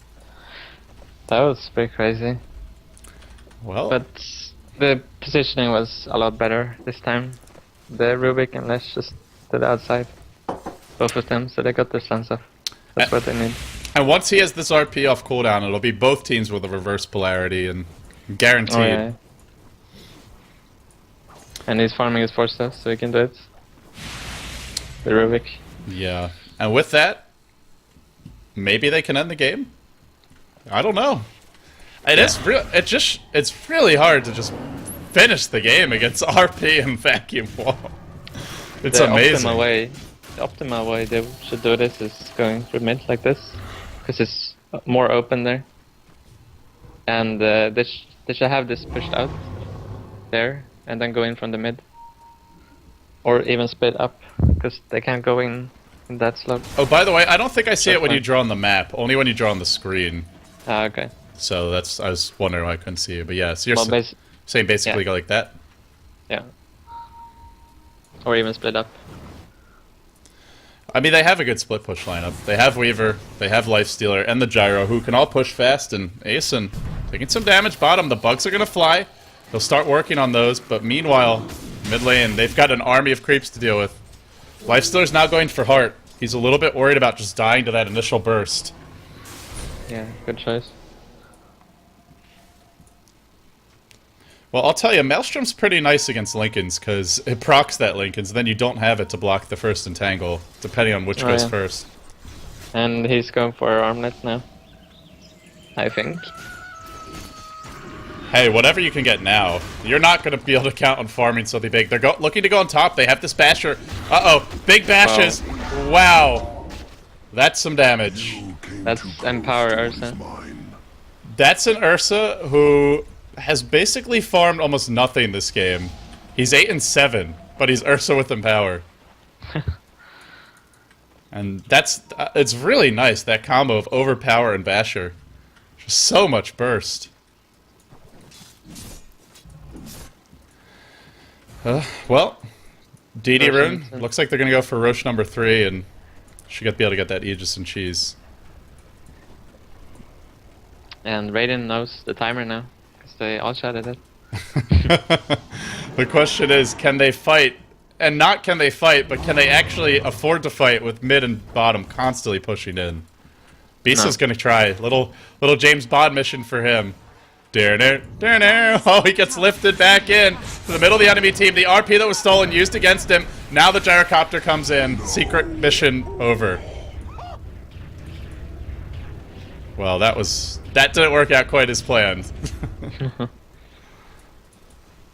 That was pretty crazy. Well, But the positioning was a lot better this time. The Rubik and Lesh just to the outside. Both of them, so they got their stuns off. That's what they need. and once he has this RP off cooldown, it'll be both teams with a reverse polarity, and Guaranteed. Oh, yeah. And he's farming his 4 stuff, so he can do it. The Rubik. Yeah. And with that, maybe they can end the game? I don't know. It's really hard to just finish the game against RP and Vacuum Wall. It's amazing. The optimal way they should do this is going through mid like this, because it's more open there. And they should have this pushed out there, and then go in from the mid. Or even split up, because they can't go in that slot. Oh, by the way, I don't think I see That's it when fine. you draw on the map. Only when you draw on the screen. Ah, okay. So I was wondering why I couldn't see you. But yeah, so you're Well, saying basically yeah. go like that? Yeah. Or even split up. I mean, they have a good split push lineup. They have Weaver, they have Lifestealer, and the Gyro, who can all push fast, and Eosin taking some damage bottom. The bugs are going to fly. They'll start working on those, but meanwhile, mid lane, they've got an army of creeps to deal with. Lifestealer's now going for Heart. He's a little bit worried about just dying to that initial burst. Yeah, good choice. Well, I'll tell you, Maelstrom's pretty nice against Lincolns, because it procs that Lincolns, then you don't have it to block the first entangle, depending on which Oh, goes yeah. first. And he's going for armlet now. I think. Hey, whatever you can get now, you're not going to be able to count on farming something big. They're looking to go on top. They have this basher. Uh-oh, big bashes. Wow. That's some damage. That's Empower Ursa. That's an Ursa who has basically farmed almost nothing this game. He's 8 and 7, but he's Ursa with Empower. And that's it's really nice, that combo of Overpower and Basher. Just so much burst. Well, DD Rune, Roche looks like they're going to go for Roche number 3, and should be able to get that Aegis and cheese. And Raiden knows the timer now, because they all shouted it. The question is, can they fight? And not can they fight, but can they actually afford to fight with mid and bottom constantly pushing in? Beast is going to try. Little James Bond mission for him. Oh, he gets lifted back in to the middle of the enemy team. The RP that was stolen used against him. Now the gyrocopter comes in. Secret mission over. Well, that didn't work out quite as planned.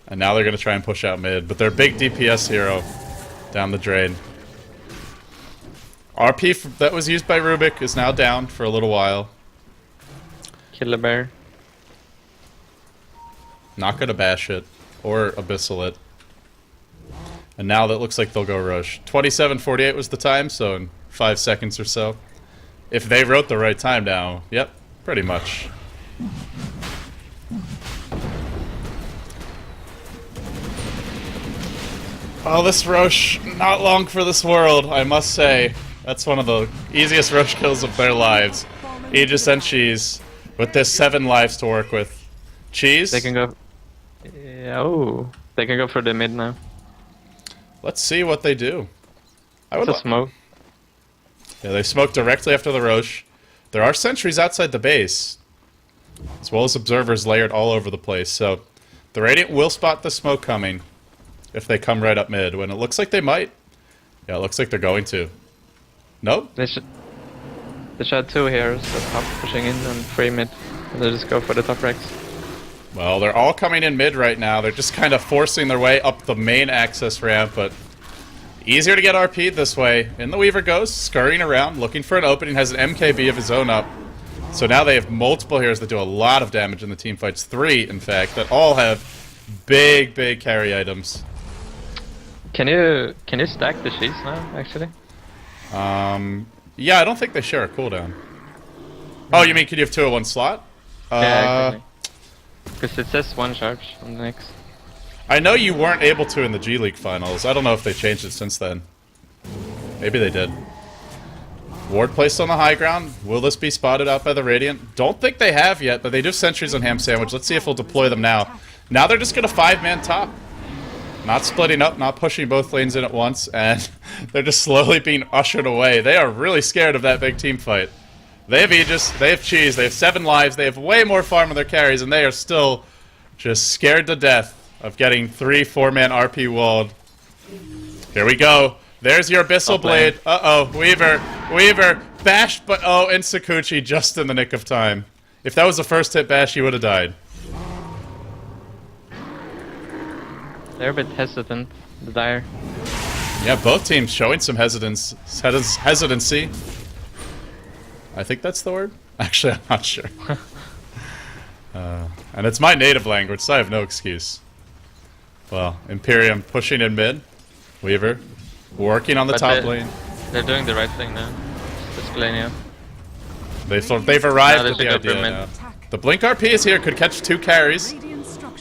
And now they're going to try and push out mid, but their big DPS hero down the drain. RP that was used by Rubik is now down for a little while. Killer Bear. Not going to bash it or abyssal it. And now that looks like they'll go Roche. 27:48 was the time, so in 5 seconds or so. If they wrote the right time down, yep, pretty much. Oh, this Roche, not long for this world, I must say. That's one of the easiest Roche kills of their lives. Aegis and Cheese, with this 7 lives to work with. Cheese? They can go... Yeah, oh, they can go for the mid now. Let's see what they do. It's a smoke. Yeah, they smoke directly after the Roche. There are sentries outside the base, as well as observers layered all over the place, so the Radiant will spot the smoke coming if they come right up mid, when it looks like they might. Yeah, it looks like they're going to. Nope. They should have 2 heroes at top pushing in and 3 mid. And they just go for the top ranks. Well, they're all coming in mid right now. They're just kind of forcing their way up the main access ramp, but easier to get RP'd this way. In the Weaver goes, scurrying around, looking for an opening, has an MKB of his own up. So now they have multiple heroes that do a lot of damage in the team fights. 3, in fact, that all have big, big carry items. Can you stack the cheese now, actually? Yeah, I don't think they share a cooldown. Oh, you mean could you have 2 at one slot? Yeah, exactly. Because it says 1 charge on the next. I know you weren't able to in the G League finals. I don't know if they changed it since then. Maybe they did. Ward placed on the high ground. Will this be spotted out by the Radiant? Don't think they have yet, but they do have sentries on Ham Sandwich. Let's see if we'll deploy them now. Now they're just going to 5-man top. Not splitting up, not pushing both lanes in at once, and they're just slowly being ushered away. They are really scared of that big team fight. They have Aegis, they have Cheese, they have 7 lives, they have way more farm on their carries, and they are still just scared to death of getting 3-4-man RP walled. Here we go. There's your Abyssal Blade. Uh-oh, Weaver, bashed, but oh, and Sakuchi just in the nick of time. If that was the first hit bash, he would have died. They're a bit hesitant, the Dire. Yeah, both teams showing some hesitancy. I think that's the word. Actually, I'm not sure. And it's my native language, so I have no excuse. Well, Imperium pushing in mid. Weaver working on the top lane. They're doing the right thing now. Escalating. They've arrived Now at the they idea should go now. The Blink RP is here, could catch 2 carries,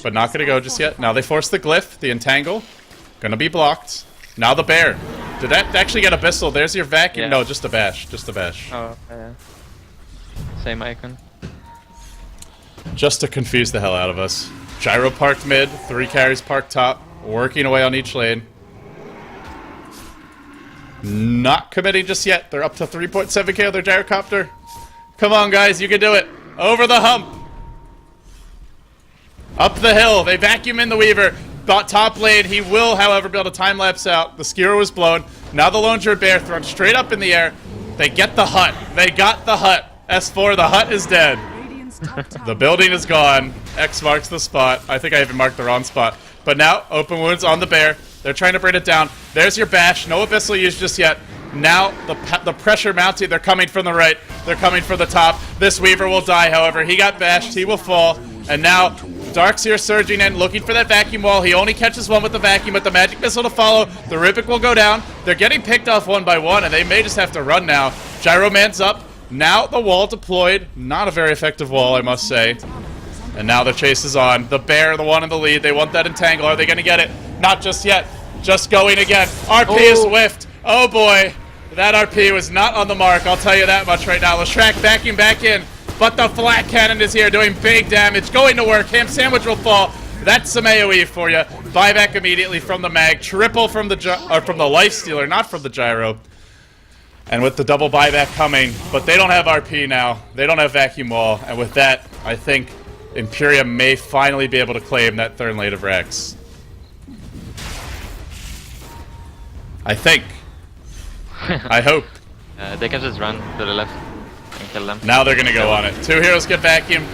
but not gonna go just yet. Now they force the Glyph, the Entangle. Gonna be blocked. Now the Bear. Did that actually get Abyssal? There's your vacuum. Yeah. No, just a bash. Just a bash. Oh, yeah. Same icon. Just to confuse the hell out of us. Gyro parked mid, 3 carries parked top, working away on each lane. Not committing just yet. They're up to 3.7k on their gyrocopter. Come on, guys, you can do it. Over the hump. Up the hill. They vacuum in the Weaver. Got top lane. He will, however, be able to time lapse out. The skewer was blown. Now the Lone Druid Bear thrown straight up in the air. They get the hut. They got the hut. S4, the hut is dead. The building is gone. X marks the spot. I think I even marked the wrong spot. But now, open wounds on the Bear. They're trying to bring it down. There's your bash. No Abyssal used just yet. Now, the pressure mounting. They're coming from the right. They're coming from the top. This Weaver will die, however. He got bashed. He will fall. And now, Darkseer surging in, looking for that vacuum wall. He only catches one with the vacuum, but the magic missile to follow. The Rubik will go down. They're getting picked off one by one, and they may just have to run now. Gyroman's up. Now the wall deployed. Not a very effective wall, I must say. And now the chase is on. The Bear, the one in the lead. They want that entangle. Are they going to get it? Not just yet. Just going again. RP is whiffed. Oh boy. That RP was not on the mark. I'll tell you that much right now. Leshrac backing back in. But the flat cannon is here doing big damage. Going to work. Ham Sandwich will fall. That's some AoE for you. Buyback immediately from the mag. Triple from the Lifestealer, not from the Gyro. And with the double buyback coming, but they don't have RP now. They don't have vacuum wall. And with that, I think Imperium may finally be able to claim that third lane of Rex. I think. I hope. They can just run to the left and kill them. Now they're going to go on it. 2 heroes get vacuumed.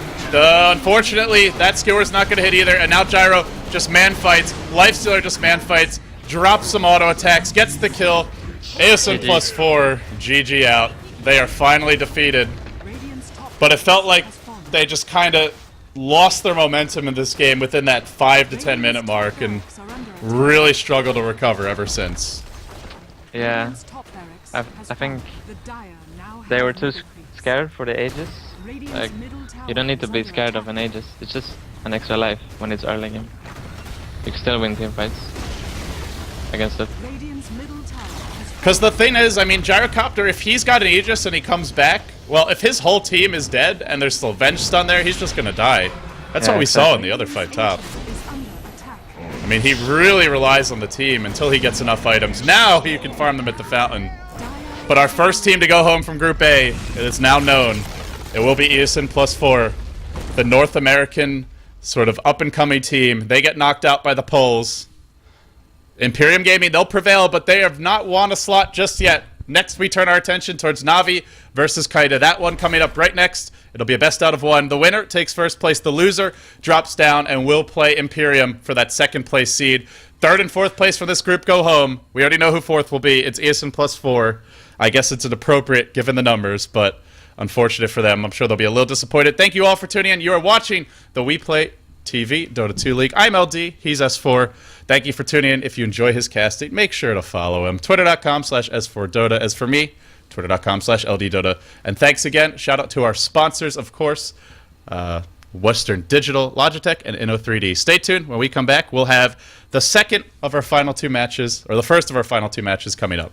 Unfortunately, that skewer's not going to hit either. And now Gyro just man fights. Lifestealer just man fights. Drops some auto attacks. Gets the kill. Eosin +4. GG out. They are finally defeated. But it felt like they just kind of lost their momentum in this game within that 5 to 10 minute mark and really struggled to recover ever since. Yeah. I think they were too scared for the Aegis. Like, you don't need to be scared of an Aegis. It's just an extra life when it's early game. You can still win team fights against it. Because the thing is, I mean, Gyrocopter, if he's got an Aegis and he comes back, well, if his whole team is dead and there's still Venge stun there, he's just gonna die. That's what we saw in the other fight top. I mean, he really relies on the team until he gets enough items. Now he can farm them at the fountain. But our first team to go home from Group A, it is now known. It will be Eosin +4. The North American sort of up-and-coming team. They get knocked out by the Poles. Imperium Gaming, they'll prevail, but they have not won a slot just yet. Next, we turn our attention towards Na'Vi versus Kaida. That one coming up right next. It'll be a best out of 1. The winner takes first place. The loser drops down and will play Imperium for that second place seed. Third and fourth place for this group go home. We already know who fourth will be. It's Eosin +4. I guess it's inappropriate given the numbers, but unfortunate for them. I'm sure they'll be a little disappointed. Thank you all for tuning in. You are watching the We Play TV Dota 2 League. I'm LD. He's S4. Thank you for tuning in. If you enjoy his casting, make sure to follow him. Twitter.com/S4Dota. As for me, Twitter.com/LDDota. And thanks again. Shout out to our sponsors, of course, Western Digital, Logitech, and Inno3D. Stay tuned. When we come back, we'll have the second of our final 2 matches, or the first of our final 2 matches coming up.